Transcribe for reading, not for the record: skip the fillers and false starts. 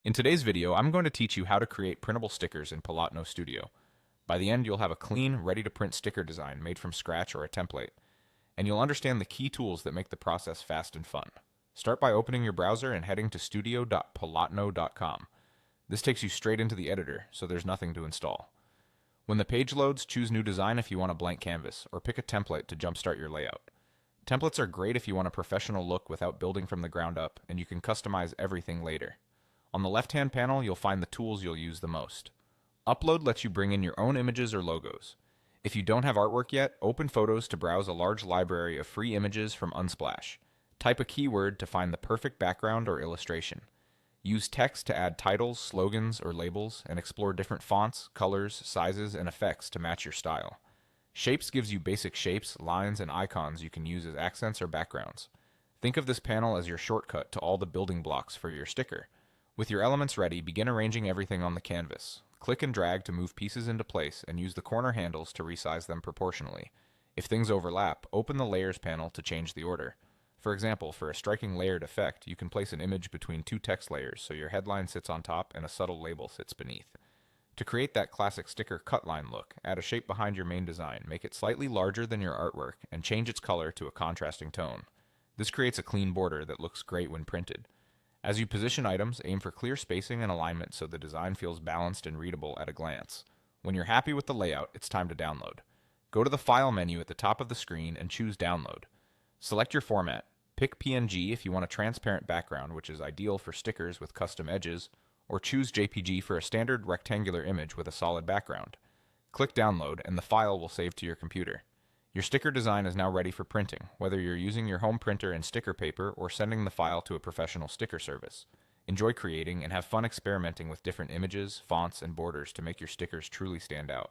In today's video, I'm going to teach you how to create printable stickers in Polotno Studio. By the end, you'll have a clean, ready-to-print sticker design made from scratch or a template, and you'll understand the key tools that make the process fast and fun. Start by opening your browser and heading to studio.polotno.com. This takes you straight into the editor, so there's nothing to install. When the page loads, choose New Design if you want a blank canvas, or pick a template to jumpstart your layout. Templates are great if you want a professional look without building from the ground up, and you can customize everything later. On the left-hand panel, you'll find the tools you'll use the most. Upload lets you bring in your own images or logos. If you don't have artwork yet, open Photos to browse a large library of free images from Unsplash. Type a keyword to find the perfect background or illustration. Use text to add titles, slogans, or labels, and explore different fonts, colors, sizes, and effects to match your style. Shapes gives you basic shapes, lines, and icons you can use as accents or backgrounds. Think of this panel as your shortcut to all the building blocks for your sticker. With your elements ready, begin arranging everything on the canvas. Click and drag to move pieces into place and use the corner handles to resize them proportionally. If things overlap, open the Layers panel to change the order. For example, for a striking layered effect, you can place an image between two text layers so your headline sits on top and a subtle label sits beneath. To create that classic sticker cut line look, add a shape behind your main design, make it slightly larger than your artwork, and change its color to a contrasting tone. This creates a clean border that looks great when printed. As you position items, aim for clear spacing and alignment so the design feels balanced and readable at a glance. When you're happy with the layout, it's time to download. Go to the File menu at the top of the screen and choose Download. Select your format. Pick PNG if you want a transparent background, which is ideal for stickers with custom edges, or choose JPG for a standard rectangular image with a solid background. Click Download and the file will save to your computer. Your sticker design is now ready for printing, whether you're using your home printer and sticker paper or sending the file to a professional sticker service. Enjoy creating and have fun experimenting with different images, fonts, and borders to make your stickers truly stand out.